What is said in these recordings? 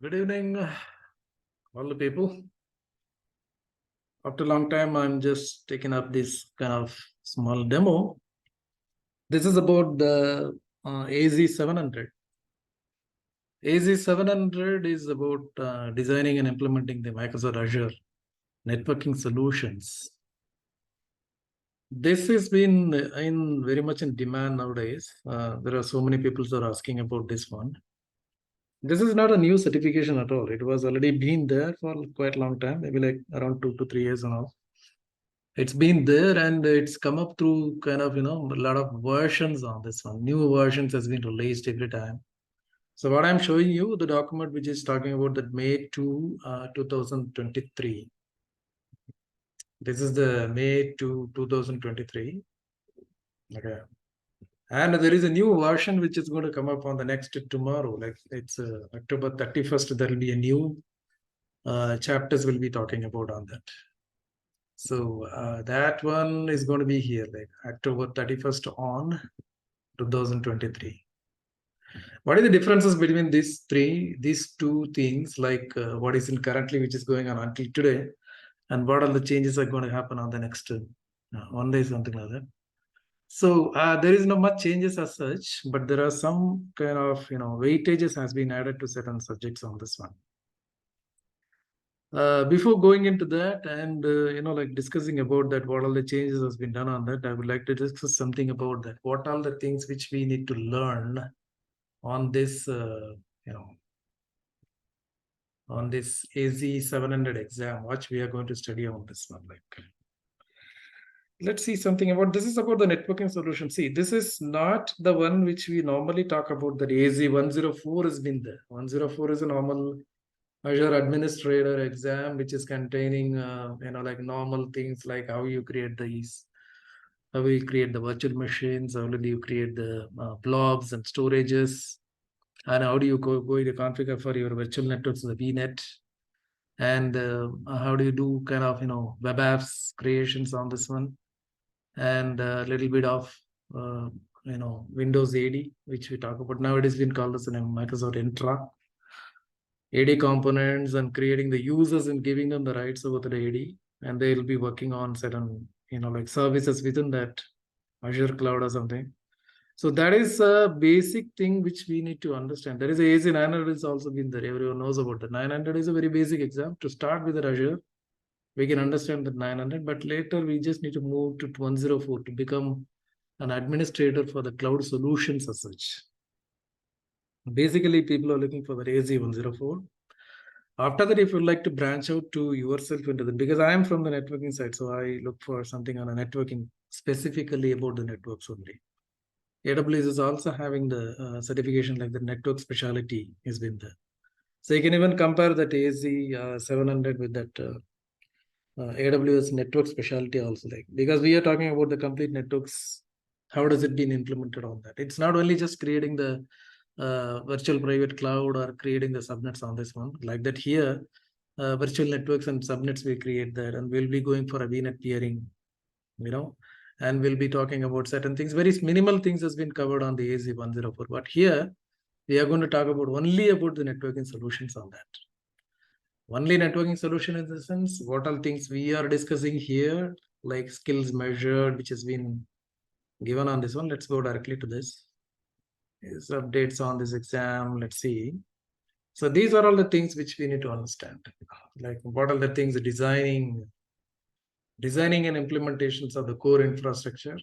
Good evening, all the people. After a long time, I'm just taking up this kind of small demo. This is about the AZ-700. AZ-700 is about designing and implementing the Microsoft Azure networking solutions. This has been in very much in demand nowadays. There are so many people who are asking about this one. This is not a new certification at all. It was already been there for quite a long time, maybe like around 2 to 3 years now. It's been there and it's come up through kind of, a lot of versions on this one. New versions has been released every time. So what I'm showing you, the document which is talking about that May 2023. This is the May 2023. Okay. And there is a new version which is going to come up on the next tomorrow. Like it's October 31st. There will be a new chapters will be talking about on that. So that one is going to be here, like October 31st on 2023. What are the differences between these two things, like what is in currently, which is going on until today, and what are the changes are going to happen on the next 1 day, something like that. So there is not much changes as such, but there are some kind of, weightages has been added to certain subjects on this one. Before going into that and like discussing about that, what all the changes has been done on that, I would like to discuss something about that. What are the things which we need to learn on this, on this AZ-700 exam, which we are going to study on this one. Like, let's see something about this. Is about the networking solution. See, this is not the one which we normally talk about. That AZ-104 has been there. 104 is a normal Azure administrator exam, which is containing, like normal things like how you create these, how you create the virtual machines, how do you create the blobs and storages, and how do you go to configure for your virtual networks, the VNET, and how do you do kind of, web apps creations on this one, and a little bit of, Windows AD, which we talk about now. It has been called as a Microsoft Intra. AD components and creating the users and giving them the rights over the AD, and they'll be working on certain, like services within that Azure cloud or something. So that is a basic thing which we need to understand. There is a AZ-900 has also been there. Everyone knows about that. 900 is a very basic exam. To start with Azure, we can understand that 900, but later we just need to move to 104 to become an administrator for the cloud solutions as such. Basically, people are looking for the AZ-104. After that, if you'd like to branch out to yourself into the, because I am from the networking side, so I look for something on a networking specifically about the networks only. AWS is also having the certification like the network specialty has been there. So you can even compare that AZ-700 with that AWS network specialty also, like, because we are talking about the complete networks. How does it been implemented on that? It's not only just creating the virtual private cloud or creating the subnets on this one, like that here, virtual networks and subnets we create there, and we'll be going for a VNet peering, and we'll be talking about certain things. Very minimal things has been covered on the AZ-104, but here we are going to talk about only about the networking solutions on that. Only networking solution in the sense, what all things we are discussing here, like skills measured, which has been given on this one. Let's go directly to this. Is updates on this exam. Let's see. So these are all the things which we need to understand. Like what are the things designing and implementations of the core infrastructure,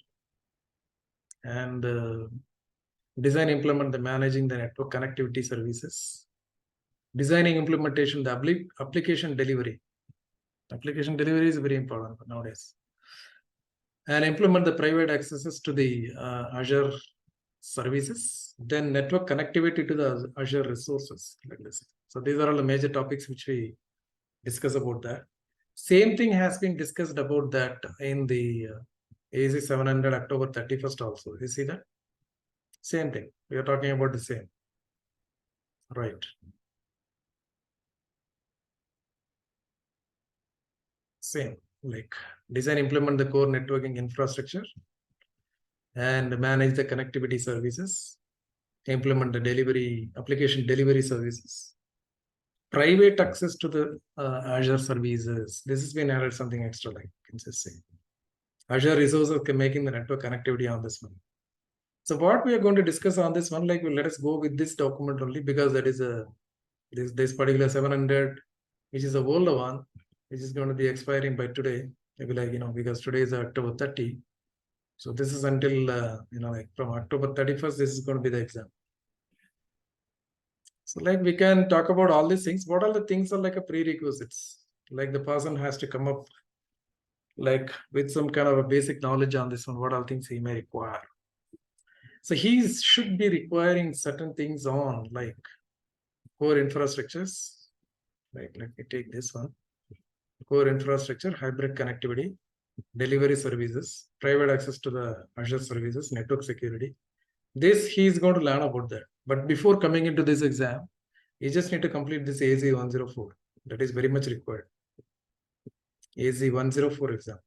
and design, implement the managing the network connectivity services, designing implementation, the application delivery. Application delivery is very important nowadays. And implement the private accesses to the Azure services, then network connectivity to the Azure resources, like this. So these are all the major topics which we discuss about that. Same thing has been discussed about that in the AZ-700 October 31st also. You see that? Same thing. We are talking about the same. Right. Same, like design, implement the core networking infrastructure, and manage the connectivity services, implement the delivery, application delivery services, private access to the Azure services. This has been added something extra, like consisting. Azure resources making the network connectivity on this one. So what we are going to discuss on this one, like let us go with this document only, because that is a this particular 700, which is a older one, which is going to be expiring by today. Maybe like, because today is October 30. So this is until, like from October 31st, this is going to be the exam. So like we can talk about all these things. What all the things are like a prerequisites? Like the person has to come up like with some kind of a basic knowledge on this one, what all things he may require. So he should be requiring certain things on like core infrastructures. Like let me take this one. Core infrastructure, hybrid connectivity, delivery services, private access to the Azure services, network security. This he is going to learn about that. But before coming into this exam, you just need to complete this AZ-104. That is very much required. AZ-104 exam.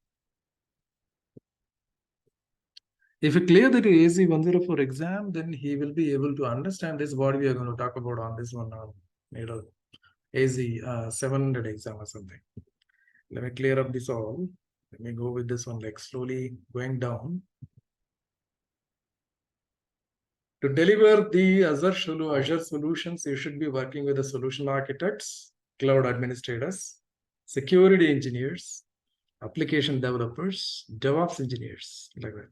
If you clear the AZ-104 exam, then he will be able to understand this, what we are going to talk about on this one, AZ-700 exam or something. Let me clear up this all. Let me go with this one, like slowly going down. To deliver the Azure solutions, you should be working with the solution architects, cloud administrators, security engineers, application developers, DevOps engineers, like that.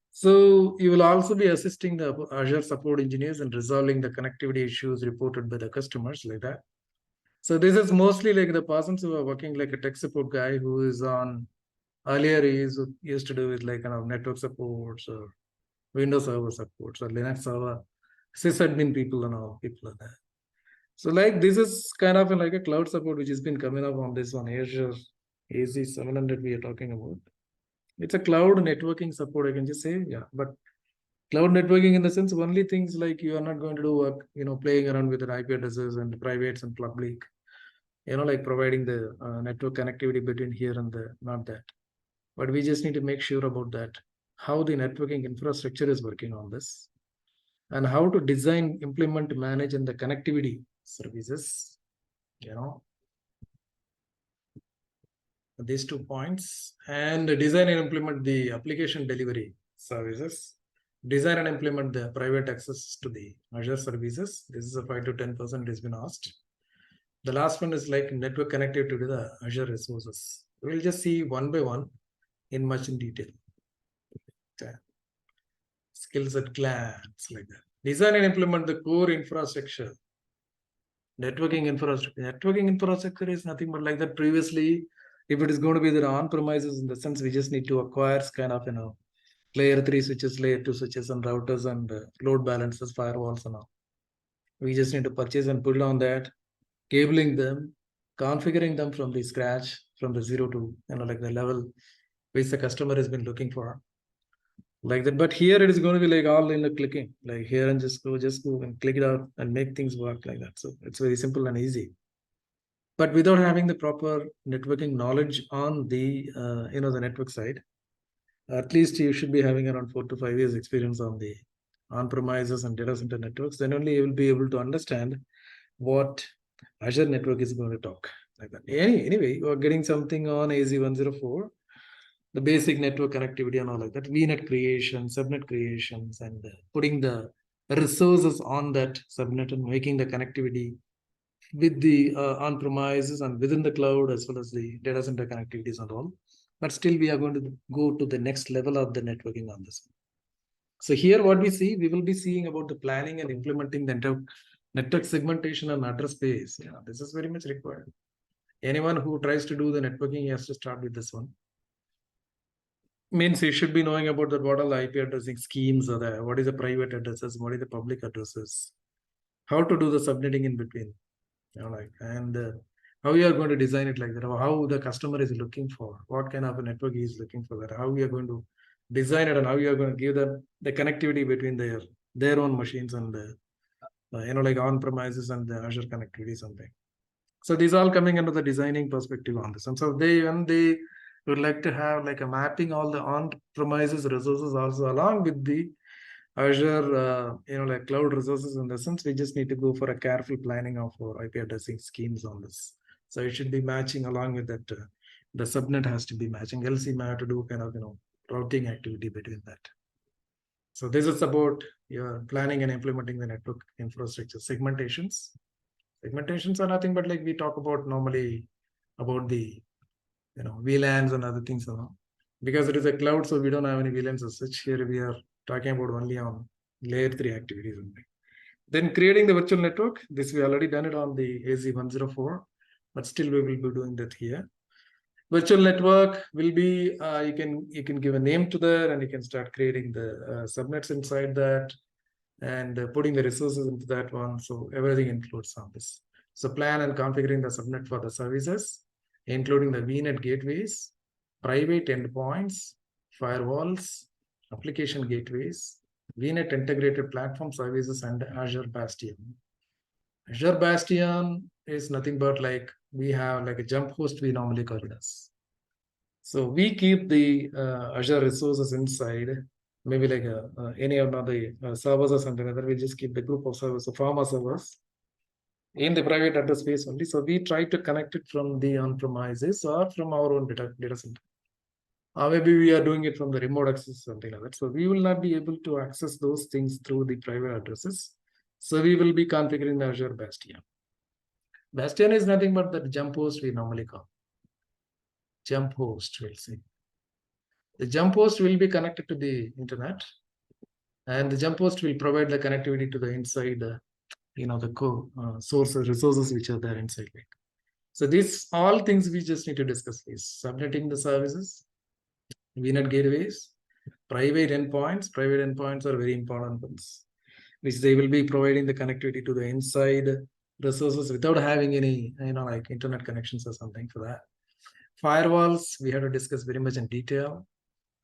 So you will also be assisting the Azure support engineers in resolving the connectivity issues reported by the customers, like that. So this is mostly like the persons who are working like a tech support guy who is on earlier is used to do with like network supports or Windows Server supports or Linux Server, sysadmin people and all people are there. So like this is kind of like a cloud support which has been coming up on this one, Azure AZ-700 we are talking about. It's a cloud networking support, I can just say, yeah. But cloud networking in the sense, only things like you are not going to do work, playing around with the IP addresses and the privates and public, like providing the network connectivity between here and there, not that. But we just need to make sure about that, how the networking infrastructure is working on this, and how to design, implement, manage, and the connectivity services, these 2 points, and design and implement the application delivery services, design and implement the private access to the Azure services. This is a 5 to 10% has been asked. The last one is like network connectivity to the Azure resources. We'll just see one by one in much in detail. Okay. Skills at glance, like that. Design and implement the core infrastructure. Networking infrastructure. Networking infrastructure is nothing but like that. Previously, if it is going to be there on premises, in the sense we just need to acquire kind of layer 3 switches, layer 2 switches, and routers and load balancers, firewalls and all. We just need to purchase and put on that, cabling them, configuring them from the scratch, from the 0 to like the level which the customer has been looking for, like that. But here it is going to be like all in the clicking, like here and just go and click it out and make things work like that. So it's very simple and easy. But without having the proper networking knowledge on the the network side, at least you should be having around 4 to 5 years experience on the on-premises and data center networks. Then only you will be able to understand what Azure network is going to talk like that. Anyway, you are getting something on AZ-104, the basic network connectivity and all like that, VNET creation, subnet creations, and putting the resources on that subnet and making the connectivity with the on-premises and within the cloud, as well as the data center connectivities and all. But still we are going to go to the next level of the networking on this. So here what we see, we will be seeing about the planning and implementing the network segmentation and address space. Yeah, this is very much required. Anyone who tries to do the networking, he has to start with this one. Means you should be knowing about that, what are the IP addressing schemes are there, what is the private addresses, what is the public addresses, how to do the subnetting in between, and how you are going to design it like that, how the customer is looking for, what kind of a network he is looking for, that how we are going to design it, and how you are going to give them the connectivity between their own machines and like on-premises and the Azure connectivity something. So these all coming under the designing perspective on this. And so they would like to have like a mapping all the on-premises resources also along with the Azure, like cloud resources in the sense, we just need to go for a careful planning of our IP addressing schemes on this. So it should be matching along with that. The subnet has to be matching. Else you may have to do kind of, routing activity between that. So this is about your planning and implementing the network infrastructure segmentations. Segmentations are nothing but like we talk about normally about the VLANs and other things. Because it is a cloud, so we don't have any VLANs as such. Here we are talking about only on layer 3 activities only. Then creating the virtual network. This we already done it on the AZ-104, but still we will be doing that here. Virtual network will be you can give a name to that, and you can start creating the subnets inside that, and putting the resources into that one. So everything includes on this. So plan and configuring the subnet for the services, including the VNET gateways, private endpoints, firewalls, application gateways, VNET integrated platform services, and Azure Bastion. Azure Bastion is nothing but like we have like a jump host we normally call it as. So we keep the Azure resources inside, maybe like any of the servers or something like that. We just keep the group of servers, so pharma servers in the private address space only. So we try to connect it from the on-premises or from our own data center. Maybe we are doing it from the remote access, something like that. So we will not be able to access those things through the private addresses. So we will be configuring the Azure Bastion. Bastion is nothing but the jump host we normally call. Jump host, we'll say. The jump host will be connected to the internet, and the jump host will provide the connectivity to the inside, the source resources which are there inside. So these all things we just need to discuss is subnetting the services, VNet gateways, private endpoints. Private endpoints are very important ones, which they will be providing the connectivity to the inside resources without having any, like internet connections or something for that. Firewalls, we have to discuss very much in detail.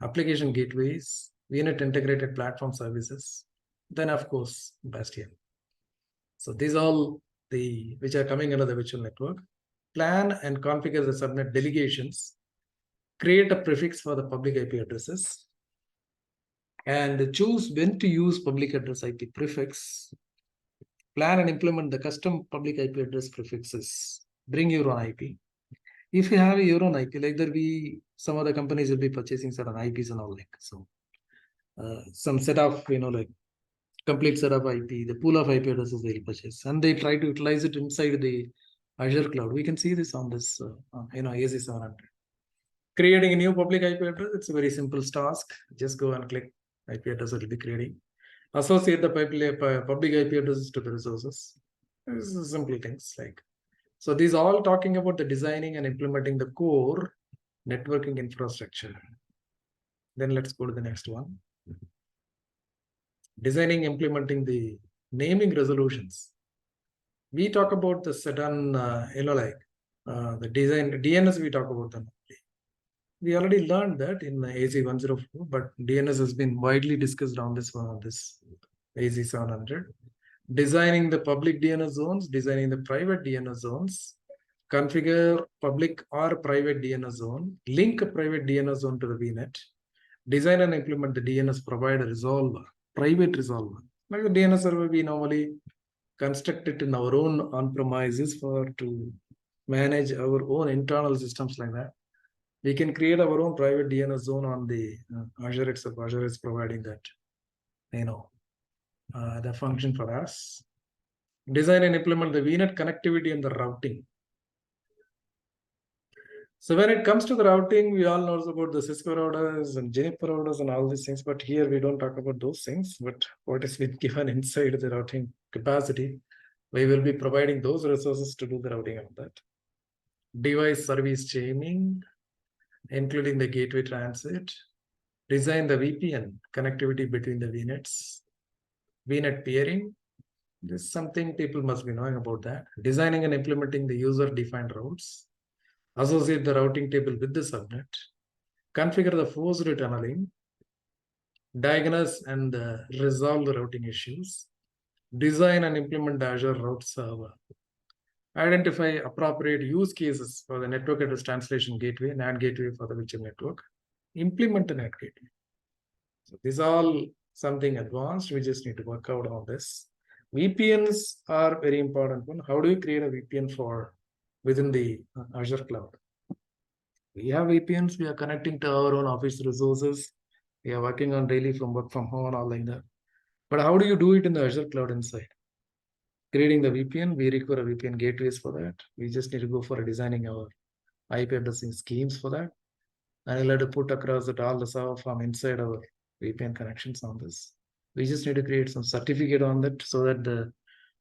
Application gateways, VNet integrated platform services, then of course, Bastion. So these all which are coming under the virtual network. Plan and configure the subnet delegations, create a prefix for the public IP addresses, and choose when to use public address IP prefix. Plan and implement the custom public IP address prefixes. Bring your own IP. If you have your own IP, like there some other companies will be purchasing certain IPs and all, like so. Some set of like complete set of IP, the pool of IP addresses they'll purchase, and they try to utilize it inside the Azure cloud. We can see this on this AZ-700. Creating a new public IP address, it's a very simple task. Just go and click IP address, it will be creating. Associate the public IP addresses to the resources. This is simple things like. So these are all talking about the designing and implementing the core networking infrastructure. Then let's go to the next one. Designing, implementing the naming resolutions. We talk about the certain, the design, DNS we talk about them. We already learned that in AZ-104, but DNS has been widely discussed on this one, on this AZ-700. Designing the public DNS zones, designing the private DNS zones, configure public or private DNS zone, link a private DNS zone to the VNet, design and implement the DNS provider resolver, private resolver. Like the DNS server, we normally construct it in our own on-premises to manage our own internal systems like that. We can create our own private DNS zone on the Azure itself. Azure is providing that, the function for us. Design and implement the VNet connectivity and the routing. So when it comes to the routing, we all know about the Cisco routers and Juniper routers and all these things, but here we don't talk about those things. But what is been given inside the routing capacity, we will be providing those resources to do the routing of that. Device service chaining, including the gateway transit. Design the VPN connectivity between the VNets. VNet peering. This is something people must be knowing about that. Designing and implementing the user-defined routes. Associate the routing table with the subnet. Configure the forced tunneling. Diagnose and resolve the routing issues. Design and implement the Azure route server. Identify appropriate use cases for the network address translation gateway, NAT gateway for the virtual network. Implement a NAT gateway. So these all something advanced. We just need to work out on this. VPNs are very important one. How do you create a VPN for within the Azure cloud? We have VPNs. We are connecting to our own office resources. We are working on daily from work from home and all like that. But how do you do it in the Azure cloud inside? Creating the VPN, we require a VPN gateways for that. We just need to go for designing our IP addressing schemes for that. And we'll have to put across that all the server from inside our VPN connections on this. We just need to create some certificate on that so that the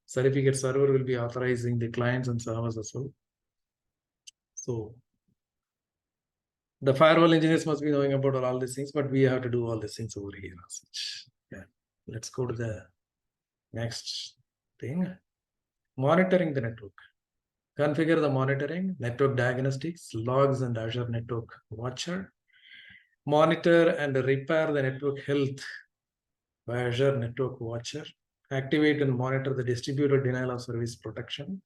certificate server will be authorizing the clients and servers as well. So the firewall engineers must be knowing about all these things, but we have to do all these things over here. Yeah. Let's go to the next thing. Monitoring the network. Configure the monitoring, network diagnostics, logs and Azure Network Watcher. Monitor and repair the network health by Azure Network Watcher. Activate and monitor the distributed denial of service protection.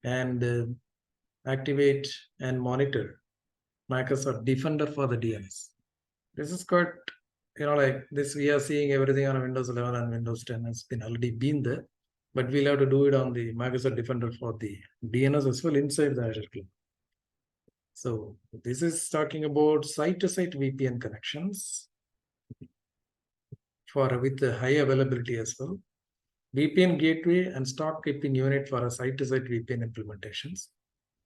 And activate and monitor Microsoft Defender for the DNS. This is quite, like this, we are seeing everything on Windows 11 and Windows 10 has been already been there. But we'll have to do it on the Microsoft Defender for the DNS as well inside the Azure cloud. So this is talking about site-to-site VPN connections with the high availability as well. VPN gateway and stock keeping unit for a site-to-site VPN implementations.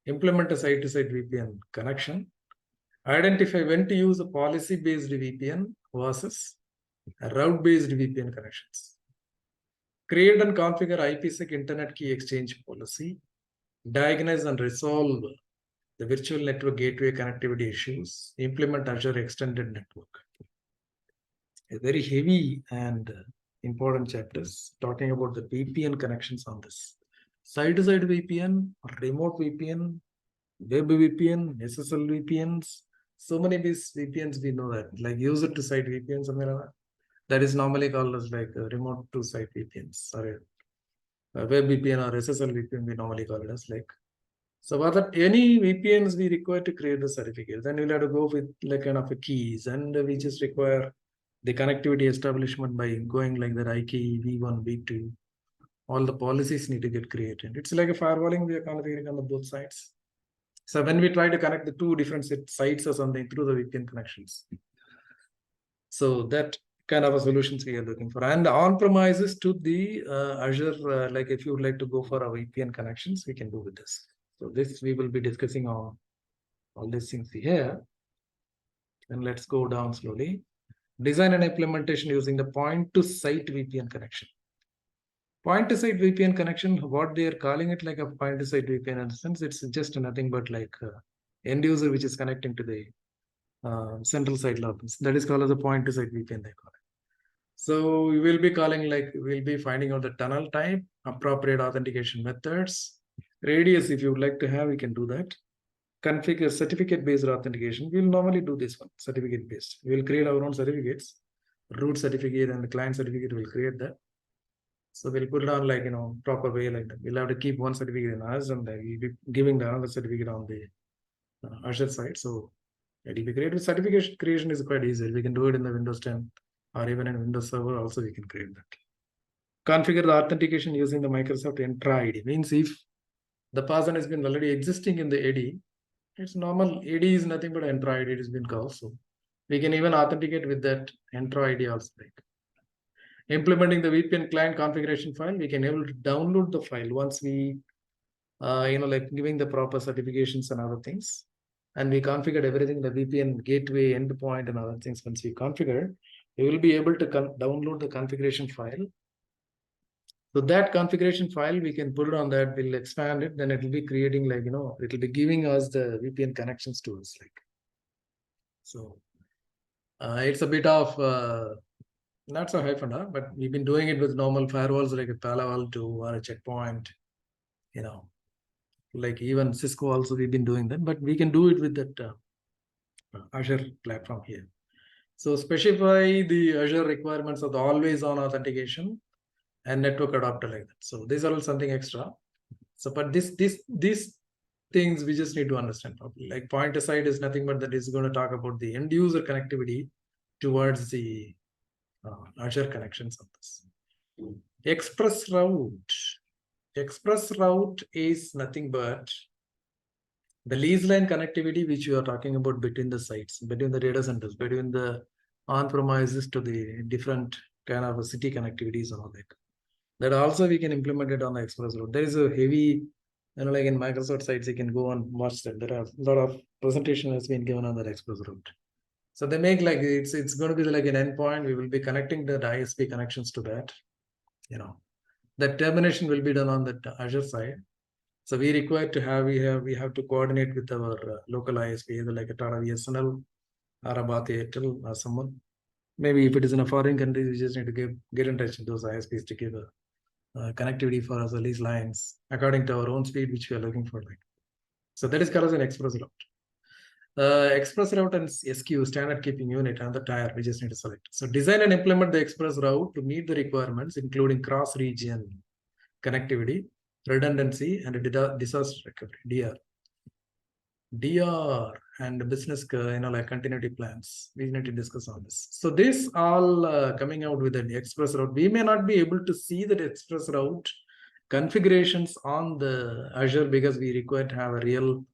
Implement a site-to-site VPN connection. Identify when to use a policy-based VPN versus a route-based VPN connections. Create and configure IPsec Internet Key Exchange policy. Diagnose and resolve the virtual network gateway connectivity issues. Implement Azure Extended Network. A very heavy and important chapters talking about the VPN connections on this. Side-to-side VPN, remote VPN, web VPN, SSL VPNs. So many of these VPNs we know that, like user-to-site VPN, something like that. That is normally called as like remote to site VPNs. Sorry, web VPN or SSL VPN we normally call it as like. So for that, any VPNs we require to create the certificate. Then we'll have to go with like kind of a keys, and we just require the connectivity establishment by going like that IKE V1, V2. All the policies need to get created. It's like a firewalling we are configuring on the both sides. So when we try to connect the two different sites or something through the VPN connections. So that kind of a solutions we are looking for. And on-premises to the Azure, like if you would like to go for a VPN connections, we can do with this. So this we will be discussing on all these things here. And let's go down slowly. Design and implementation using the point-to-site VPN connection. Point-to-site VPN connection, what they are calling it like a point-to-site VPN in the sense, it's just nothing but like end user which is connecting to the central site logins. That is called as a point-to-site VPN, they call it. So we will be calling like, we'll be finding out the tunnel type, appropriate authentication methods, radius if you would like to have, we can do that. Configure certificate-based authentication. We'll normally do this one, certificate-based. We'll create our own certificates, root certificate and the client certificate, we'll create that. So we'll put it on like, proper way like that. We'll have to keep one certificate in us and we'll be giving the other certificate on the Azure side. So it will be great. Certification creation is quite easy. We can do it in the Windows 10 or even in Windows Server also we can create that. Configure the authentication using the Microsoft Entra ID. Means if the person has been already existing in the AD, it's normal. AD is nothing but Entra ID, it has been called. So we can even authenticate with that Entra ID also. Like implementing the VPN client configuration file, we can able to download the file once we, like giving the proper certifications and other things. And we configured everything, the VPN gateway, endpoint and other things. Once we configure, we will be able to download the configuration file. So that configuration file, we can put it on that, we'll expand it, then it will be creating like, it will be giving us the VPN connections to us. Like, so it's a bit of, not so high fun, but we've been doing it with normal firewalls like a Palo Alto or a Checkpoint, like even Cisco also we've been doing that, but we can do it with that Azure platform here. So specify the Azure requirements of the always on authentication and network adapter like that. So these are all something extra. So, but these things we just need to understand properly. Like point aside is nothing but that is going to talk about the end user connectivity towards the Azure connections on this. Express route. Express route is nothing but the lease line connectivity which you are talking about between the sites, between the data centers, between the on-premises to the different kind of city connectivities and all that. That also we can implement it on the express route. There is a heavy, like in Microsoft sites, you can go and watch that. There are a lot of presentation has been given on that express route. So they make like it's going to be like an endpoint. We will be connecting the ISP connections to that. That termination will be done on the Azure side. So we require to have we have to coordinate with our local ISP, either like a Tata VSNL or a Bharti Airtel or someone. Maybe if it is in a foreign country, we just need to get in touch with those ISPs to give a connectivity for us, these lines according to our own speed, which we are looking for. So that is called as an express route. Express route and SQ, standard keeping unit, and the tier we just need to select. So design and implement the express route to meet the requirements, including cross-region connectivity, redundancy, and disaster recovery, DR and business like continuity plans. We need to discuss on this. So this all coming out with an express route. We may not be able to see that express route configurations on the Azure because we require to have a real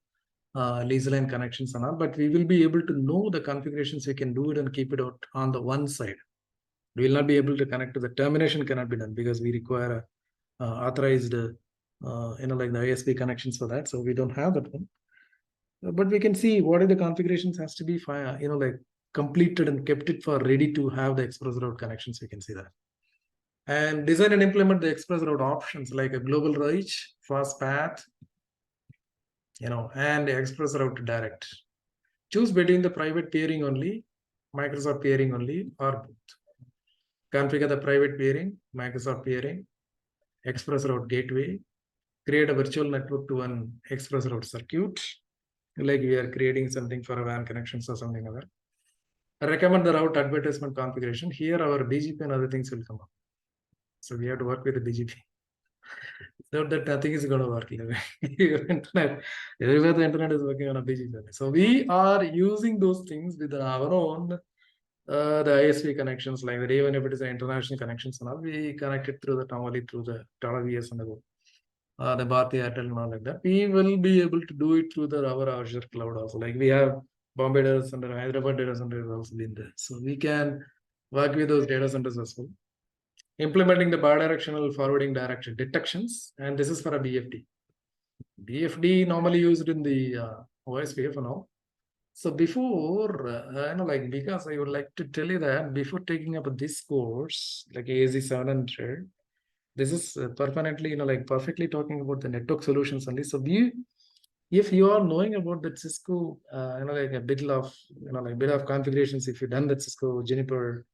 lease line connections and all, but we will be able to know the configurations. We can do it and keep it out on the one side. We will not be able to connect to the termination cannot be done because we require authorized like the ISP connections for that. So we don't have that one. But we can see what are the configurations has to be like completed and kept it for ready to have the express route connections. We can see that. And design and implement the express route options like a global reach, fast path, and express route direct. Choose between the private peering only, Microsoft peering only, or both. Configure the private peering, Microsoft peering, express route gateway, create a virtual network to an express route circuit, like we are creating something for a WAN connections or something like that. I recommend the route advertisement configuration. Here our BGP and other things will come up. So we have to work with the BGP. So that nothing is going to work. Your internet, everywhere the internet is working on a BGP. So we are using those things with our own the ISP connections, like that. Even if it is an international connections and all, we connect it through the normally through the Tata VS and the Bharti Airtel and all like that. We will be able to do it through our Azure cloud also. Like we have Bombay data center, Hyderabad data center has also been there. So we can work with those data centers as well. Implementing the bidirectional forwarding direction detections, and this is for a BFD. BFD normally used in the OSPF and all. So before, because I would like to tell you that before taking up this course, like AZ-700, this is permanently, perfectly talking about the network solutions only. So if you are knowing about that Cisco, like a bit of, bit of configurations, if you've done that Cisco, Juniper,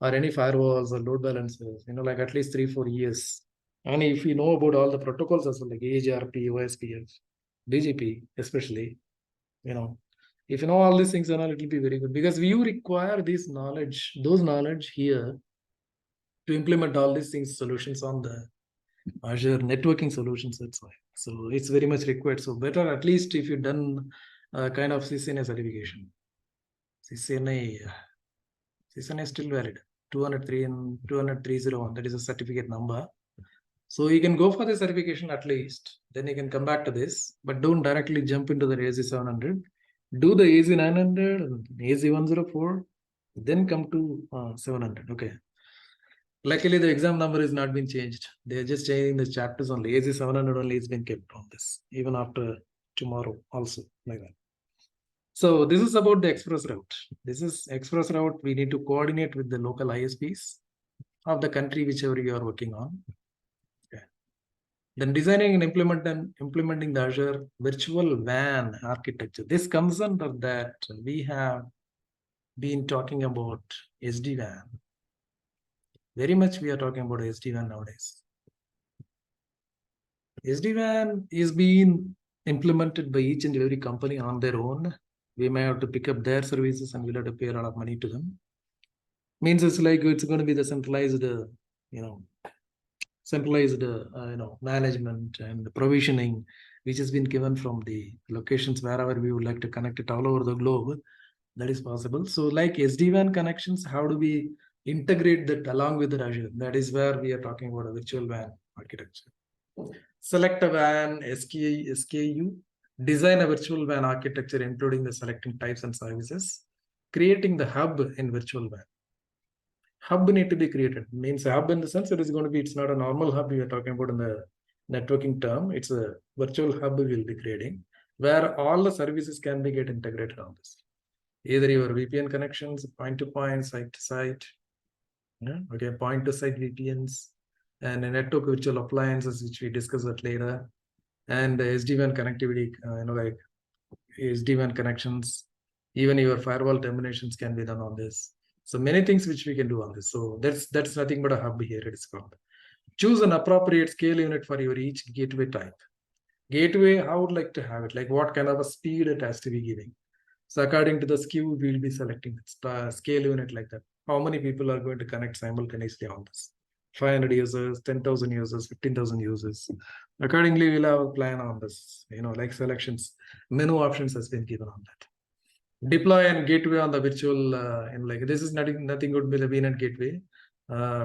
or any firewalls or load balancers, like at least 3-4 years. And if you know about all the protocols as well, like AHRP, OSPF, BGP, especially, if you know all these things, it will be very good because you require this knowledge, those knowledge here to implement all these things, solutions on the Azure networking solutions. That's why. So it's very much required. So better at least if you've done kind of CCNA certification. CCNA is still valid. 203 and 20301. That is a certificate number. So you can go for the certification at least. Then you can come back to this, but don't directly jump into the AZ-700. Do the AZ-900 and AZ-104, then come to 700. Okay. Luckily, the exam number has not been changed. They're just changing the chapters only. AZ-700 only has been kept on this, even after tomorrow also, like that. So this is about the express route. This is express route. We need to coordinate with the local ISPs of the country, whichever you are working on. Okay. Then designing and implementing the Azure virtual WAN architecture. This comes under that we have been talking about SD-WAN. Very much we are talking about SD-WAN nowadays. SD-WAN is being implemented by each and every company on their own. We may have to pick up their services and we'll have to pay a lot of money to them. Means it's like it's going to be the centralized, management and provisioning, which has been given from the locations wherever we would like to connect it all over the globe. That is possible. So like SD-WAN connections, how do we integrate that along with the Azure. That is where we are talking about a virtual WAN architecture. Select a WAN, SKU, design a virtual WAN architecture, including the selecting types and services, creating the hub in virtual WAN. Hub need to be created. Means hub in the sense it is going to be, it's not a normal hub we are talking about in the networking term. It's a virtual hub we will be creating where all the services can be get integrated on this. Either your VPN connections, point-to-point, site-to-site, okay, point-to-site VPNs, and network virtual appliances, which we discuss that later, and SD-WAN connectivity, like SD-WAN connections, even your firewall terminations can be done on this. So many things which we can do on this. So that's nothing but a hub here, it is called. Choose an appropriate scale unit for your each gateway type. Gateway, I would like to have it, like what kind of a speed it has to be giving. So according to the SKU, we'll be selecting scale unit like that. How many people are going to connect simultaneously on this? 500 users, 10,000 users, 15,000 users. Accordingly, we'll have a plan on this, like selections. Menu options has been given on that. Deploy and gateway on the virtual, like this is nothing good with the VNet gateway,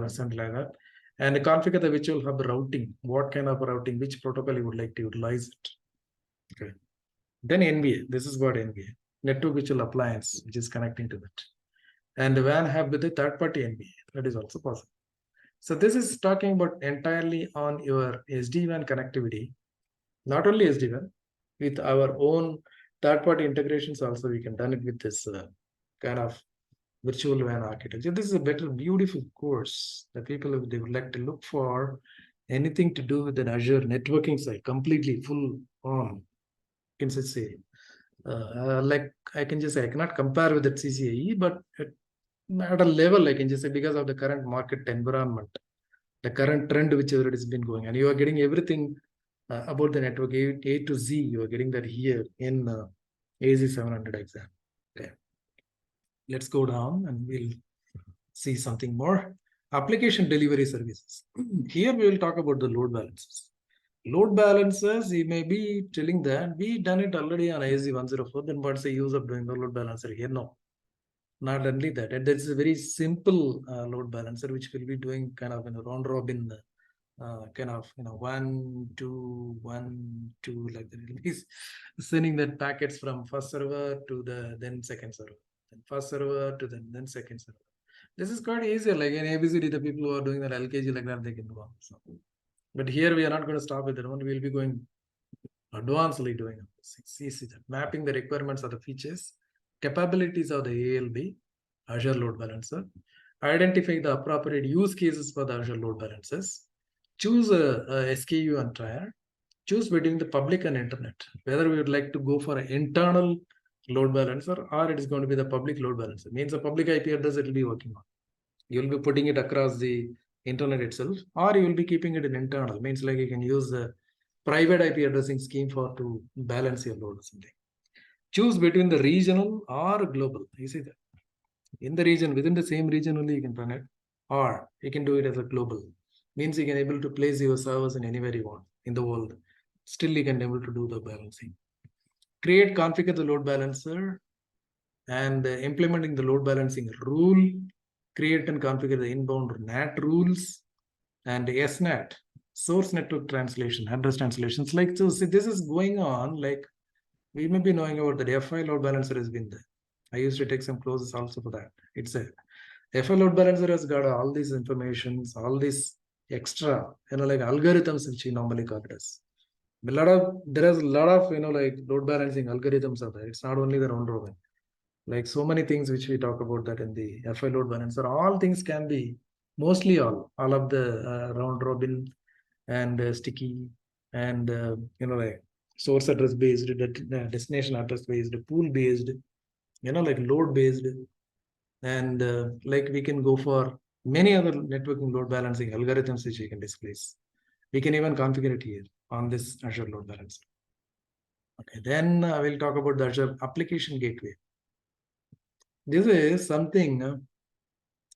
something like that. And configure the virtual hub routing. What kind of routing, which protocol you would like to utilize it. Okay. Then NVA, this is what NVA, network virtual appliance, which is connecting to that. And the WAN hub with the third-party NVA, that is also possible. So this is talking about entirely on your SD-WAN connectivity, not only SD-WAN, with our own third-party integrations also we can done it with this kind of virtual WAN architecture. This is a better, beautiful course that people, if they would like to look for anything to do with an Azure networking side, completely full on, you can say, like I can just say, I cannot compare with that CCIE, but at a level, I can just say, because of the current market environment, the current trend, whichever it has been going, and you are getting everything about the network A to Z, you are getting that here in AZ-700 exam. Okay. Let's go down and we'll see something more. Application delivery services. Here we will talk about the load balancers. Load balancers, you may be telling that we done it already on AZ-104, then what's the use of doing the load balancer here? No, not only that. And that's a very simple load balancer, which will be doing kind of round robin, kind of 1, 2, 1, 2, like that. It will be sending that packets from first server to the then second server, then first server to the then second server. This is quite easier. Like in ABCD, the people who are doing that LKG like that, they can do also. But here we are not going to stop with that one. We'll be going advancedly doing this. See that mapping the requirements of the features, capabilities of the ALB, Azure Load Balancer, identify the appropriate use cases for the Azure Load Balancers, choose a SKU and triad, choose between the public and internet, whether we would like to go for an internal load balancer or it is going to be the public load balancer. Means the public IP address it will be working on. You will be putting it across the internet itself, or you will be keeping it in internal. Means like you can use the private IP addressing scheme to balance your load or something. Choose between the regional or global. You see that in the region, within the same region only you can run it, or you can do it as a global. Means you can able to place your servers in anywhere you want in the world. Still you can able to do the balancing. Create, configure the load balancer, and implementing the load balancing rule. Create and configure the inbound NAT rules, and SNAT, source network translation, address translations. Like, so see, this is going on, like we may be knowing about that FI load balancer has been there. I used to take some courses also for that. It's a FI load balancer has got all these informations, all these extra, like algorithms which we normally call it as. There is a lot of, like load balancing algorithms are there. It's not only the round robin. Like so many things which we talk about that in the FI load balancer, all things can be, mostly all of the round robin and sticky and, like source address based, destination address based, pool based, like load based. And like we can go for many other networking load balancing algorithms which we can displace. We can even configure it here on this Azure load balancer. Okay, then we'll talk about the Azure application gateway. This is something,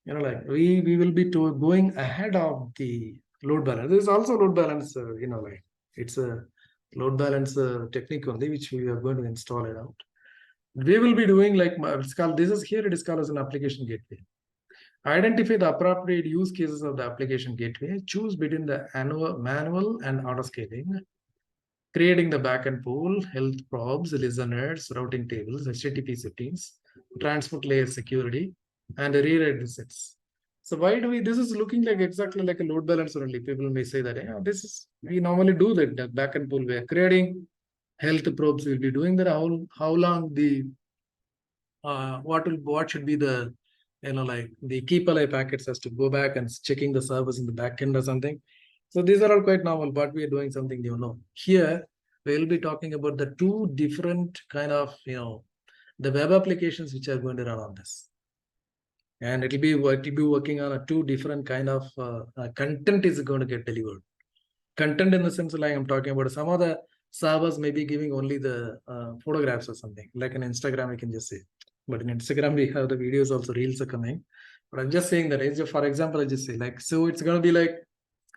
like we will be going ahead of the load balancer. There is also load balancer, like it's a load balancer technique only, which we are going to install it out. We will be doing like, it's called, this is here, it is called as an application gateway. Identify the appropriate use cases of the application gateway. Choose between the manual and auto scaling. Creating the backend pool, health probes, listeners, routing tables, HTTP settings, transport layer security, and rewrite sets. So why do we? This is looking like exactly like a load balancer only. People may say that this is we normally do that. The backend pool we are creating health probes. We'll be doing that. How long the what should be the like the keep alive packets has to go back and checking the servers in the backend or something. So these are all quite normal, but we are doing something new. No, here we'll be talking about the two different kind of the web applications which are going to run on this, and it'll be working on a two different kind of content is going to get delivered. Content in the sense like I'm talking about some of the servers may be giving only the photographs or something like an Instagram, I can just say. But in Instagram, we have the videos also, reels are coming. But I'm just saying that, for example, I just say like, so it's going to be like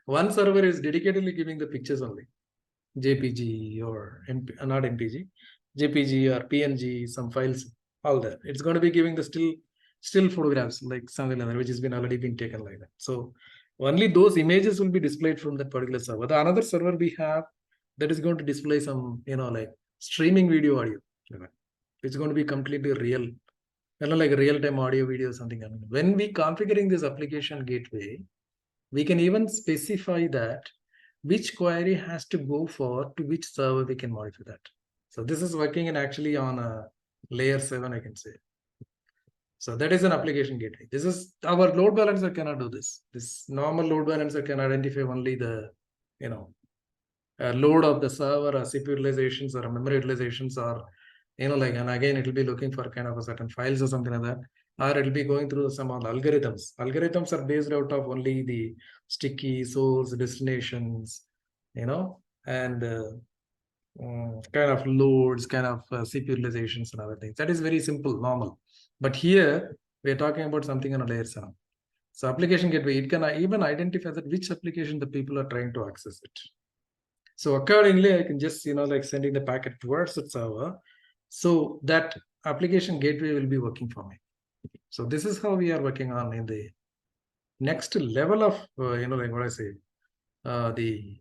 one server is dedicatedly giving the pictures only, JPG or not MPG, JPG or PNG, some files, all that. It's going to be giving the still photographs like something like that, which has been already been taken like that. So only those images will be displayed from that particular server. The another server we have that is going to display some, like streaming video audio. It's going to be completely real, like real-time audio video something. When we configuring this application gateway, we can even specify that which query has to go to which server we can modify that. So this is working in actually on a layer 7, I can say. So that is an application gateway. This is our load balancer cannot do this. This normal load balancer can identify only the, load of the server or CPU utilizations or memory utilizations or, and again, it will be looking for kind of a certain files or something like that. Or it will be going through some algorithms. Algorithms are based out of only the sticky source destinations, and kind of loads, kind of CPU utilizations and other things. That is very simple, normal. But here we are talking about something on a layer 7. So application gateway, it can even identify that which application the people are trying to access it. So accordingly, I can just, like sending the packet towards the server. So that application gateway will be working for me. So this is how we are working on in the next level of, like what I say, the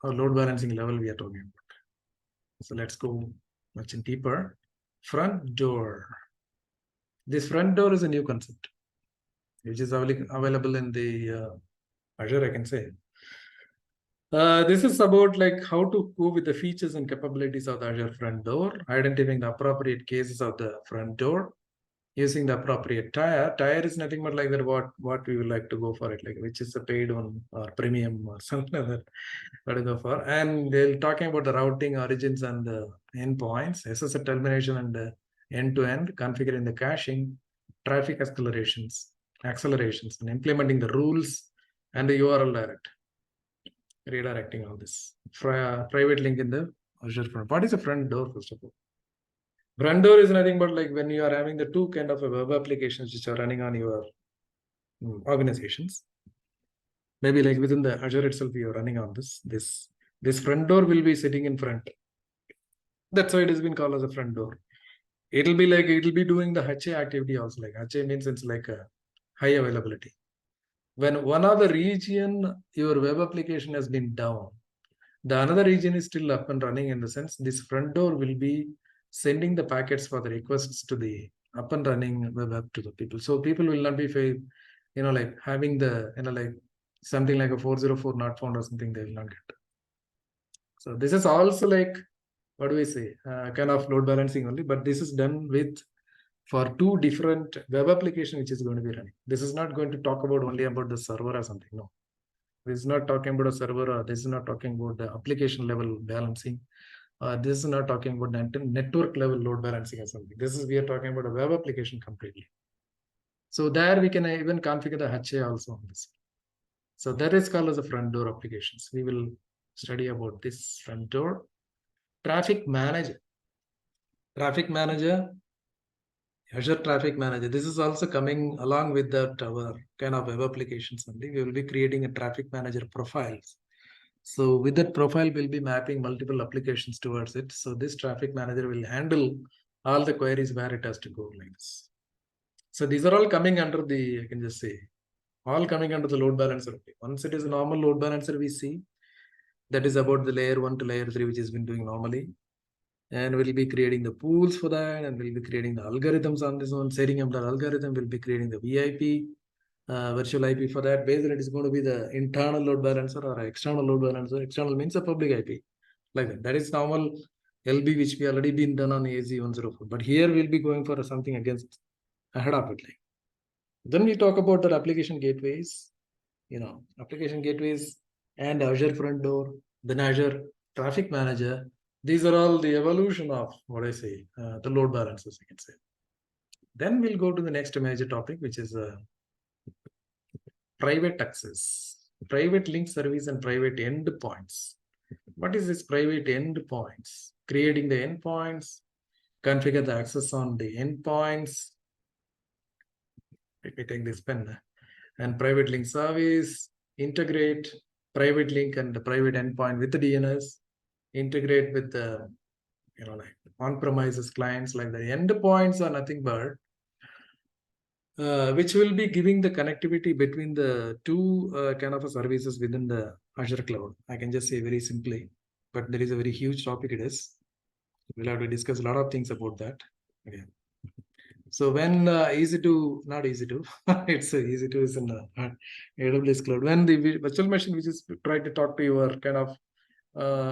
load balancing level we are talking about. So let's go much deeper. Front door. This front door is a new concept, which is available in the Azure, I can say. This is about like how to go with the features and capabilities of the Azure front door, identifying the appropriate cases of the front door, using the appropriate tier. Tier is nothing but like that what we would like to go for it, like which is a paid one or premium or something like that. What to go for. And they're talking about the routing origins and the endpoints, SSL termination and end-to-end, configuring the caching, traffic accelerations, and implementing the rules and the URL direct. Redirecting all this. Private link in the Azure front. What is a front door, first of all? Front door is nothing but like when you are having the two kind of web applications which are running on your organizations. Maybe like within the Azure itself, you are running on this front door will be sitting in front. That's why it has been called as a front door. It'll be doing the HA activity also. Like HA means it's like a high availability. When one of the region, your web application has been down, the another region is still up and running, in the sense this front door will be sending the packets for the requests to the up and running web app to the people. So people will not be, like having the, like something like a 404 not found or something, they will not get. So this is also like, what do we say, kind of load balancing only, but this is done with for two different web application which is going to be running. This is not going to talk about only about the server or something. No, this is not talking about a server, or this is not talking about the application level balancing. This is not talking about the network level load balancing or something. We are talking about a web application completely. So there we can even configure the HA also on this. So that is called as a front door applications. We will study about this front door. Traffic manager. Traffic manager, Azure Traffic Manager. This is also coming along with that our kind of web applications only. We will be creating a traffic manager profiles. So with that profile, we'll be mapping multiple applications towards it. So this traffic manager will handle all the queries where it has to go like this. So these are all coming under the, I can just say, all coming under the load balancer. Once it is a normal load balancer, we see that is about the layer 1 to layer 3, which has been doing normally. And we'll be creating the pools for that, and we'll be creating the algorithms on this one, setting up the algorithm. We'll be creating the VIP, virtual IP for that. Basically, it is going to be the internal load balancer or external load balancer. External means a public IP, like that. That is normal LB, which we already been done on AZ-104. But here we'll be going for something against ahead of it. Like. Then we talk about the application gateways, application gateways and Azure front door, then Azure traffic manager. These are all the evolution of what I say, the load balancers, you can say. Then we'll go to the next major topic, which is private access, private link service and private endpoints. What is this private endpoints? Creating the endpoints, configure the access on the endpoints. Let me take this pen. And private link service, integrate private link and the private endpoint with the DNS, integrate with the like on-premises clients. Like the endpoints are nothing but which will be giving the connectivity between the two kind of services within the Azure cloud. I can just say very simply, but there is a very huge topic it is. We'll have to discuss a lot of things about that. Okay. So when not EC2, it's EC2 is in AWS cloud. When the virtual machine, which is try to talk to your kind of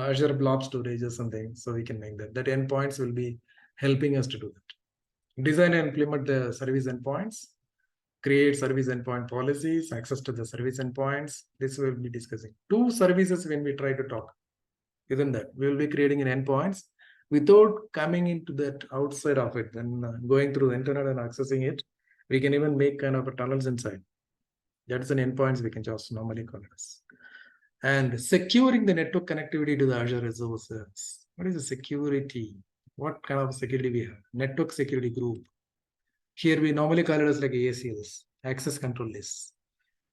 Azure blob storage or something, so we can make that. That endpoints will be helping us to do that. Design and implement the service endpoints, create service endpoint policies, access to the service endpoints. This we'll be discussing. Two services when we try to talk. Within that, we will be creating an endpoints without coming into that outside of it. When going through the internet and accessing it, we can even make kind of a tunnels inside. That's an endpoints we can just normally call it as. And securing the network connectivity to the Azure resources. What is the security? What kind of security we have? Network security group. Here we normally call it as like ACLs, access control lists.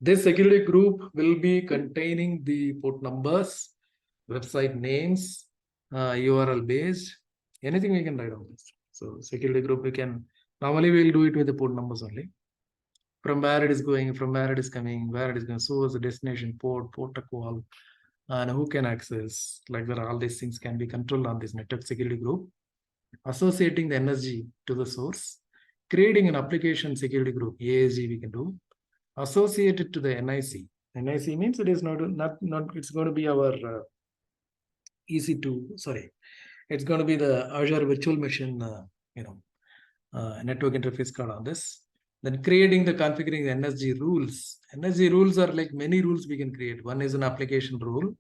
This security group will be containing the port numbers, website names, URL based, anything we can write on this. So security group, we can, normally we'll do it with the port numbers only. From where it is going, from where it is coming, where it is going, source, the destination, port, protocol, and who can access, like that, all these things can be controlled on this network security group. Associating the NSG to the source, creating an application security group, ASG we can do, associated to the NIC. NIC means it is not it's going to be our EC2, sorry, it's going to be the Azure virtual machine, network interface card on this. Then creating the configuring the NSG rules. NSG rules are like many rules we can create. One is an application rule.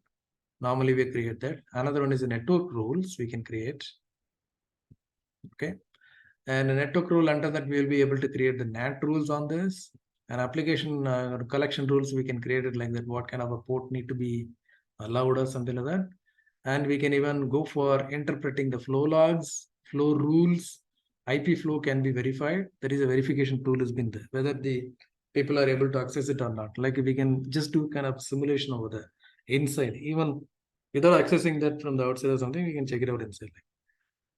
Normally we create that. Another one is a network rules we can create. Okay. And a network rule, under that we will be able to create the NAT rules on this. And application collection rules, we can create it like that. What kind of a port need to be allowed or something like that. And we can even go for interpreting the flow logs, flow rules. IP flow can be verified. There is a verification tool has been there, whether the people are able to access it or not. Like we can just do kind of simulation over there inside, even without accessing that from the outside or something, we can check it out inside.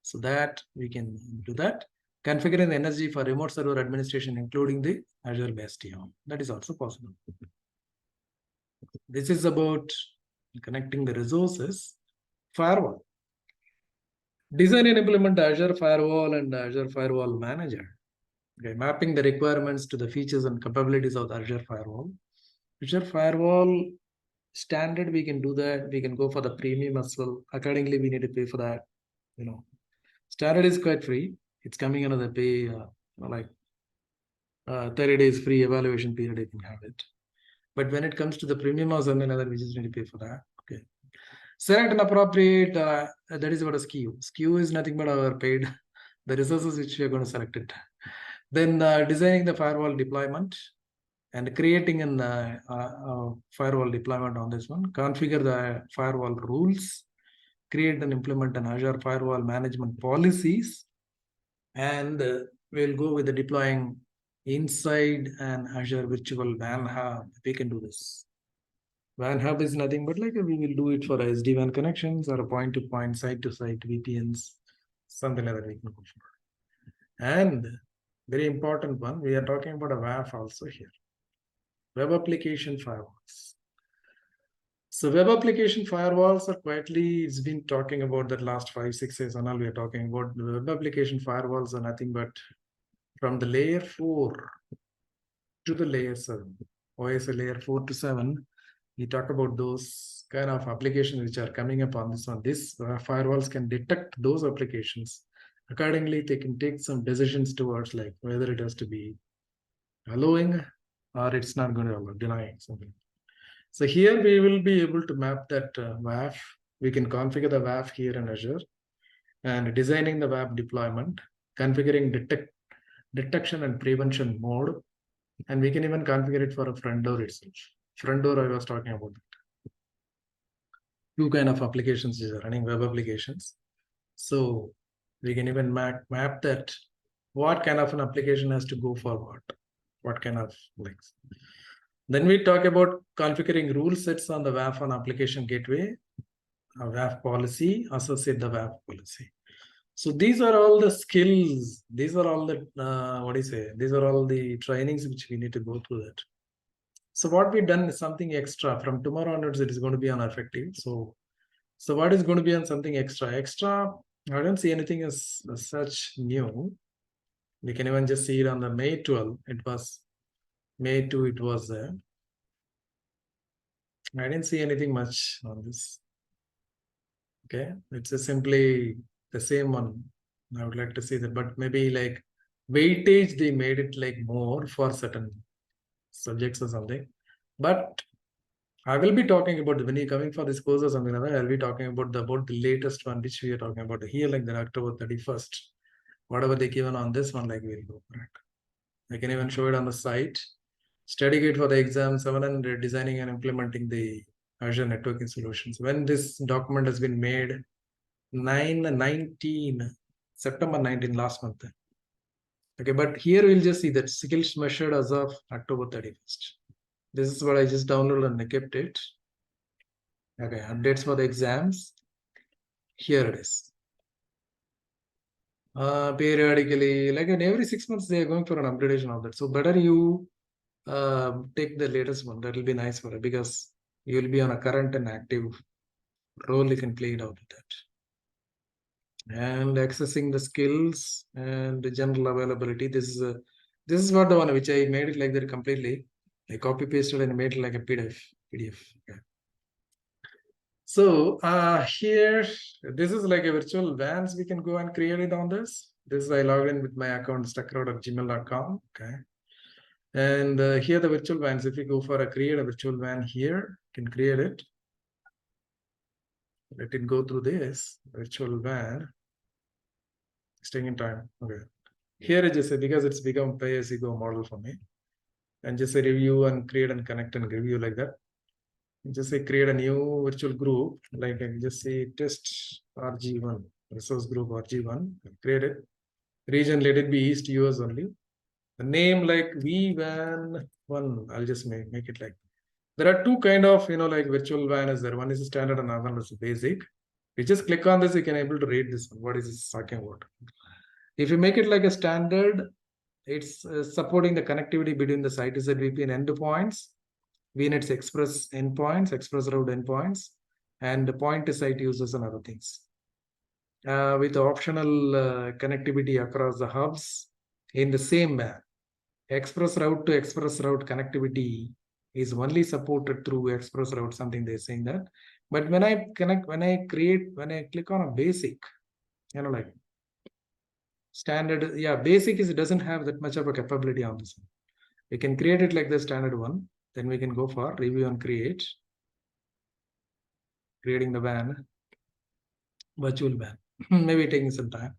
So that we can do that. Configuring the NSG for remote server administration, including the Azure Bastion. That is also possible. This is about connecting the resources. Firewall. Design and implement Azure Firewall and Azure Firewall Manager. Okay, mapping the requirements to the features and capabilities of the Azure Firewall. Azure Firewall standard, we can do that. We can go for the premium as well. Accordingly, we need to pay for that. Standard is quite free. It's coming under the pay, like 30 days free evaluation period, you can have it. But when it comes to the premium or something like that, we just need to pay for that. Okay. Select an appropriate, that is what a SKU. SKU is nothing but our paid, the resources which we are going to select it. Then designing the firewall deployment and creating an firewall deployment on this one. Configure the firewall rules. Create and implement an Azure firewall management policies. And we'll go with the deploying inside an Azure virtual WAN hub. We can do this. WAN hub is nothing but like we will do it for SD-WAN connections or a point-to-point, site-to-site VPNs, something like that we can go for. And Very important one. We are talking about a WAF also here. Web application firewalls. So web application firewalls are quietly, it's been talking about that last 5-6 years and all we are talking about. The web application firewalls are nothing but from the layer 4 to the layer 7. OS layer 4 to 7. We talk about those kind of applications which are coming up on this one. This firewalls can detect those applications. Accordingly, they can take some decisions towards like whether it has to be allowing or it's not going to allow, denying something. So here we will be able to map that WAF. We can configure the WAF here in Azure and designing the WAF deployment, configuring detection and prevention mode, and we can even configure it for a front door itself. Front door, I was talking about that. Two kind of applications is running web applications. So we can even map that what kind of an application has to go for what kind of links. Then we talk about configuring rule sets on the WAF on application gateway, a WAF policy, associate the WAF policy. So these are all the skills. These are all the, these are all the trainings which we need to go through that. So what we've done is something extra. From tomorrow onwards, it is going to be on effective. So what is going to be on something extra? I don't see anything as such new. We can even just see it on the May 12. It was May 2, it was there. I didn't see anything much on this. Okay, it's just simply the same one. I would like to see that, but maybe like weightage, they made it like more for certain subjects or something. But I will be talking about when you're coming for this course or something like that, I'll be talking about the latest one, which we are talking about here, like the October 31st. Whatever they given on this one, like we'll go for it. I can even show it on the site. Study guide for the exam 700, designing and implementing the Azure networking solutions. When this document has been made, September 19, last month. Okay, but here we'll just see that skills measured as of October 31st. This is what I just downloaded and I kept it. Okay, updates for the exams. Here it is. Periodically, like in every 6 months, they are going for an upgradation of that. So better you take the latest one. That will be nice for it because you will be on a current and active role. You can play it out with that. And accessing the skills and the general availability. This is what the one which I made it like that completely. I copy pasted and made it like a PDF. Okay. So here, this is like a virtual vans. We can go and create it on this. This is I logged in with my account stuckrod@gmail.com. Okay. And here the virtual vans, if you go for create a virtual van here, you can create it. Let it go through this virtual van. It's taking time. Okay. Here I just say, because it's become pay as you go model for me. And just say review and create and connect and review like that. Just say create a new virtual group, like I just say test RG1, resource group RG1, create it. Region, let it be East US only. The name like VWAN1, I'll just make it like. There are two kind of, like virtual WAN is there. One is a standard and another one is basic. You just click on this, you can able to read this one. What is this talking about? If you make it like a standard, it's supporting the connectivity between the site is VPN endpoints, VNETs express endpoints, express route endpoints, and the point to site users and other things. With optional connectivity across the hubs in the same WAN. Express route to express route connectivity is only supported through express route, something they're saying that. But when I click on a basic, like standard, basic is it doesn't have that much of a capability on this one. We can create it like the standard one. Then we can go for review and creating the WAN, virtual WAN. Maybe taking some time.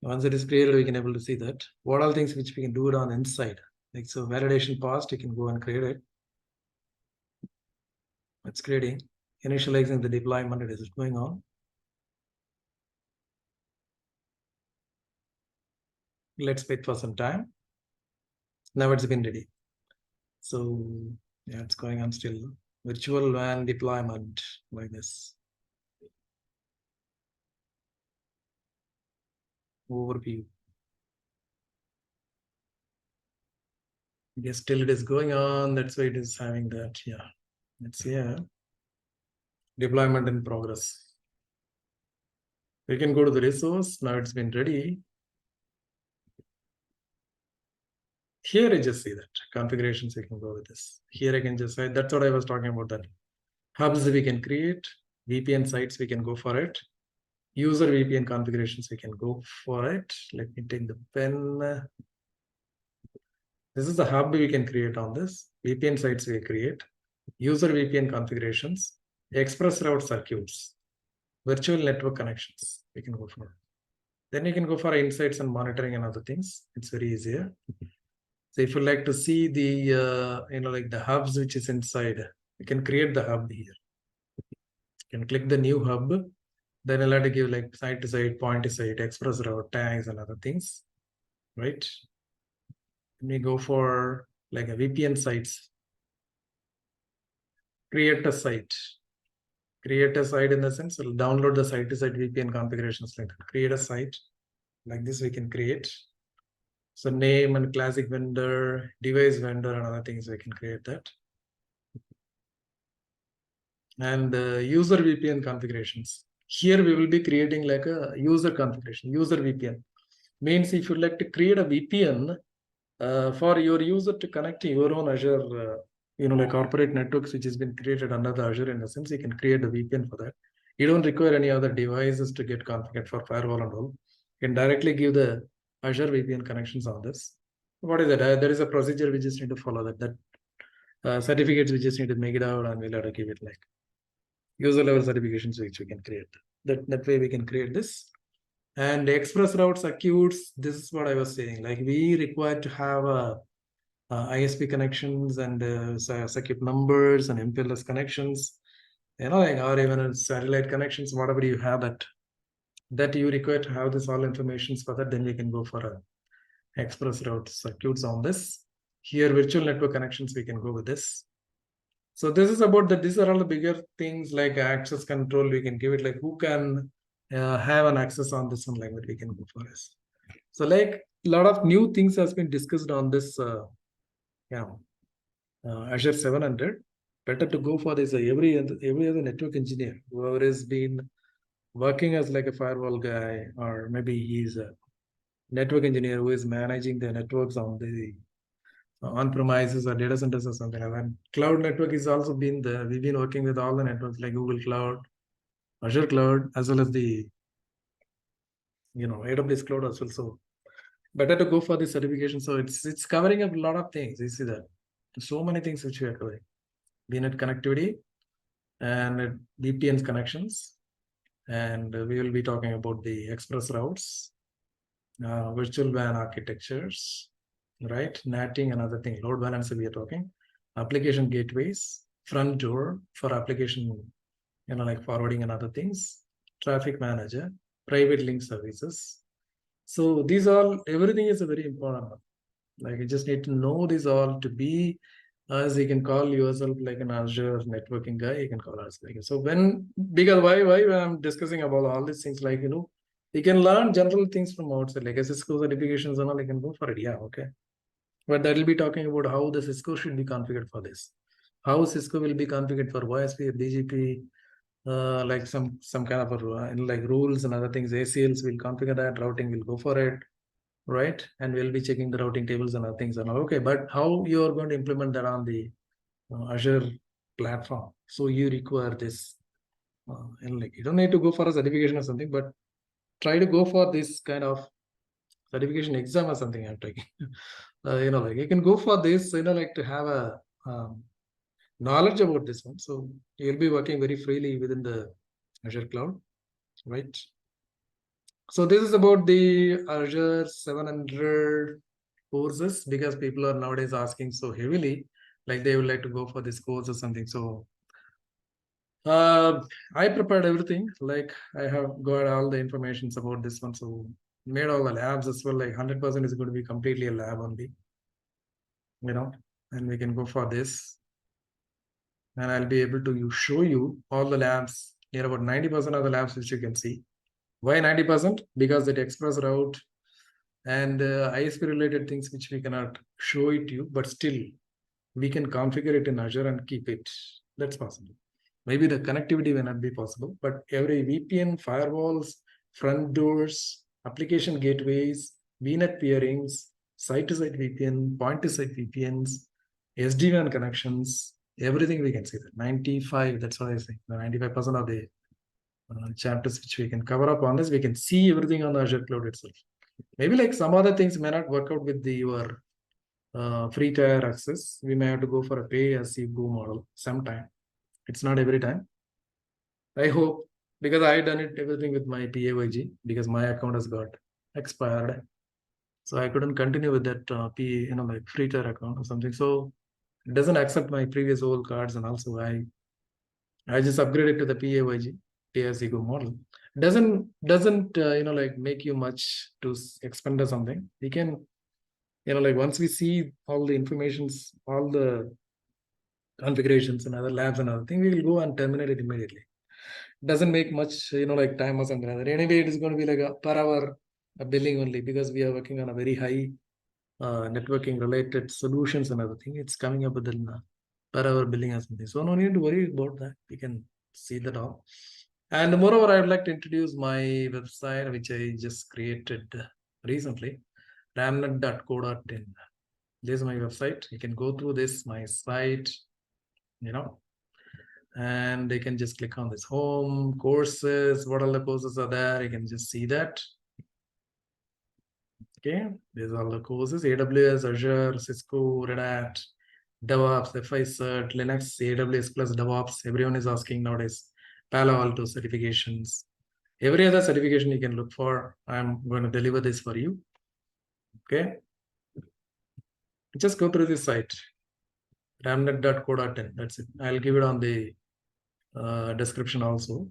Once it is created, we can able to see that. What all things which we can do it on inside. Like so validation past, you can go and create it. It's creating, initializing the deployment, it is going on. Let's wait for some time. Now it's been ready. So yeah, it's going on still. Virtual WAN deployment like this. Overview. Yes, still it is going on. That's why it is having that. Yeah. Let's see here. Deployment in progress. We can go to the resource. Now it's been ready. Here I just see that configurations. We can go with this. Here I can just say that's what I was talking about. That hubs we can create, VPN sites we can go for it. User VPN configurations we can go for it. Let me take the pen. This is the hub we can create on this. VPN sites we create. User VPN configurations. Express route circuits. Virtual network connections we can go for. Then you can go for insights and monitoring and other things. It's very easier. So if you like to see the, like the hubs which is inside, you can create the hub here. You can click the new hub. Then I'll have to give like site to site, point to site, express route, tags and other things, right? Let me go for like a VPN sites. Create a site. Create a site in the sense, we'll download the site to site VPN configurations like that. Create a site like this we can create. So name and classic vendor, device vendor and other things we can create that. And user VPN configurations. Here we will be creating like a user configuration, user VPN. Means if you like to create a VPN for your user to connect to your own Azure, like corporate networks which has been created under the Azure, in a sense, you can create a VPN for that. You don't require any other devices to get configured for firewall and all. You can directly give the Azure VPN connections on this. What is that? There is a procedure we just need to follow that certificates we just need to make it out and we'll have to give it like user level certifications which we can create. That way we can create this. And express route circuits, this is what I was saying. Like we require to have ISP connections and circuit numbers and MPLS connections, like or even satellite connections, whatever you have that you require to have this all informations for that, then we can go for a express route circuits on this. Here virtual network connections, we can go with this. So this is about that. These are all the bigger things like access control. We can give it like who can have an access on this one, like that we can go for this. So like a lot of new things has been discussed on this Azure 700. Better to go for this. Every other network engineer, whoever has been working as like a firewall guy, or maybe he's a network engineer who is managing the networks on the on-premises or data centers or something like that. Cloud network is also been there. We've been working with all the networks like Google Cloud, Azure Cloud, as well as the AWS Cloud as well. So better to go for the certification. So it's covering up a lot of things. You see that so many things which we are covering. VNET connectivity and VPN connections, and we will be talking about the express routes, virtual WAN architectures, right? NATing, another thing, load balancer we are talking, application gateways, front door for application, like forwarding and other things, traffic manager, private link services. So these all, everything is a very important one. Like you just need to know these all to be, as you can call yourself like an Azure networking guy, you can call us like. So because why when I'm discussing about all these things, like, you can learn general things from outside, like a Cisco certifications and all, you can go for it. Yeah, okay. But that will be talking about how the Cisco should be configured for this. How Cisco will be configured for OSP, BGP, like some kind of like rules and other things. ACLs will configure that, routing will go for it, right? And we'll be checking the routing tables and other things and all. Okay, but how you are going to implement that on the Azure platform? So you require this, and like you don't need to go for a certification or something, but try to go for this kind of certification exam or something. I'm taking, like you can go for this, like to have a knowledge about this one. So you'll be working very freely within the Azure cloud, right? So this is about the Azure 700 courses, because people are nowadays asking so heavily, like they would like to go for this course or something. So I prepared everything, like I have got all the informations about this one. So made all the labs as well, like 100% is going to be completely a lab only, and we can go for this. And I'll be able to show you all the labs, near about 90% of the labs which you can see. Why 90%? Because that express route and ISP related things which we cannot show it to you, but still we can configure it in Azure and keep it. That's possible. Maybe the connectivity may not be possible, but every VPN, firewalls, front doors, application gateways, VNET peerings, site-to-site VPN, point-to-site VPNs, SD-WAN connections, everything we can see that. 95, that's what I say. 95% of the chapters which we can cover up on this, we can see everything on the Azure cloud itself. Maybe like some other things may not work out with your free tier access. We may have to go for a pay-as-you-go model sometime. It's not every time. I hope, because I done it everything with my PAYG because my account has got expired, so I couldn't continue with that like free tier account or something. So it doesn't accept my previous old cards, and also I just upgraded to the PAYG pay-as-you-go model. Doesn't like make you much to expend or something. We can like once we see all the informations, all the configurations and other labs and other things, we will go and terminate it immediately. Doesn't make much, like time or something like that. Anyway, it is going to be like a per hour billing only because we are working on a very high networking related solutions and other thing. It's coming up with the per hour billing or something. So no need to worry about that. We can see that all. And moreover, I would like to introduce my website, which I just created recently, ramnath.co.in. This is my website. You can go through this, my site, and they can just click on this home courses. What all the courses are there? You can just see that. Okay, these are all the courses: AWS, Azure, Cisco, Red Hat, DevOps, FI Cert, Linux, AWS plus DevOps. Everyone is asking nowadays. Palo Alto certifications. Every other certification you can look for. I'm going to deliver this for you. Okay, just go through this site, ramnath.co.in. That's it. I'll give it on the description also.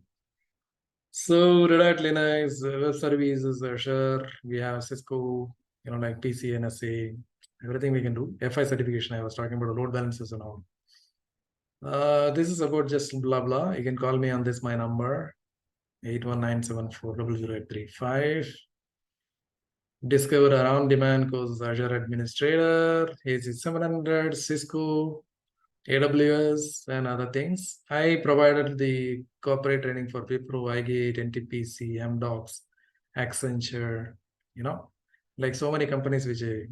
So Red Hat Linux, web services, Azure, we have Cisco, like PC, NSA, everything we can do. FI certification, I was talking about load balancers and all. This is about just blah blah. You can call me on this, my number, 81974000835. Discover around demand courses, Azure Administrator, AZ-700, Cisco, AWS, and other things. I provided the corporate training for Wipro, iGate, NTPC, MDocs, Accenture, like so many companies which I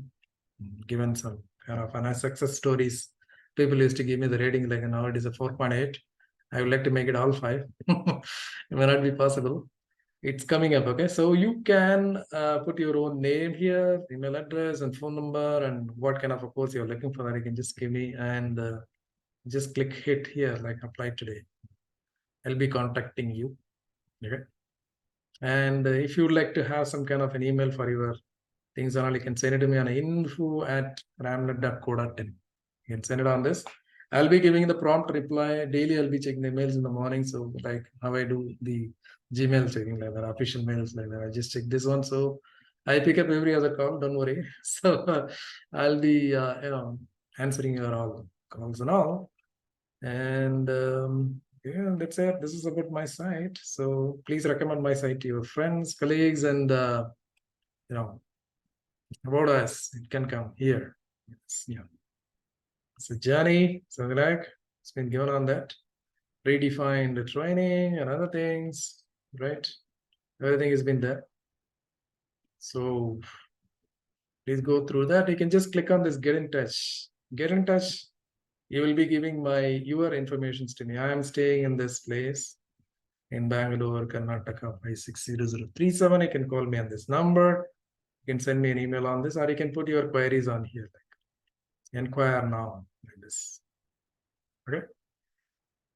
given some kind of success stories. People used to give me the rating like now it is a 4.8. I would like to make it all 5. It may not be possible. It's coming up. Okay, so you can put your own name here, email address and phone number, and what kind of a course you're looking for that you can just give me, and just click hit here like apply today. I'll be contacting you. Okay, and if you'd like to have some kind of an email for your things and all, you can send it to me on info@ramnath.co.in. You can send it on this. I'll be giving the prompt reply daily. I'll be checking the mails in the morning. So like how I do the Gmail checking, like that, official mails like that. I just check this one. So I pick up every other call. Don't worry. So I'll be answering your all calls and all. And yeah, that's it. This is about my site. So please recommend my site to your friends, colleagues, and about us. It can come here. It's a journey. So like it's been given on that. Redefined training and other things, right? Everything has been there. So please go through that. You can just click on this get in touch. Get in touch. You will be giving your informations to me. I am staying in this place in Bangalore, Karnataka, 560037. You can call me on this number. You can send me an email on this, or you can put your queries on here. Like inquire now, like this. Okay.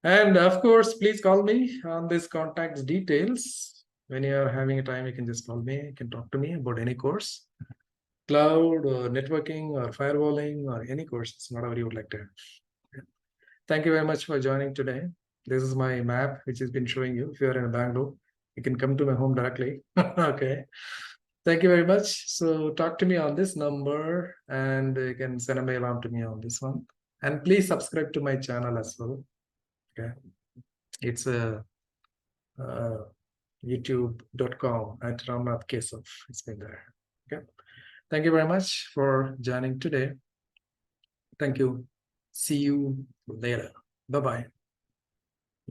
And of course, please call me on this contact details. When you are having a time, you can just call me. You can talk to me about any course, cloud or networking or firewalling or any courses, whatever you would like to have. Okay. Thank you very much for joining today. This is my map, which has been showing you. If you are in Bangalore, you can come to my home directly. Okay. Thank you very much. So talk to me on this number, and you can send a mail on to me on this one. And please subscribe to my channel as well. Okay. It's a youtube.com @ramnath.kesav. It's been there. Okay. Thank you very much for joining today. Thank you. See you later. Bye-bye.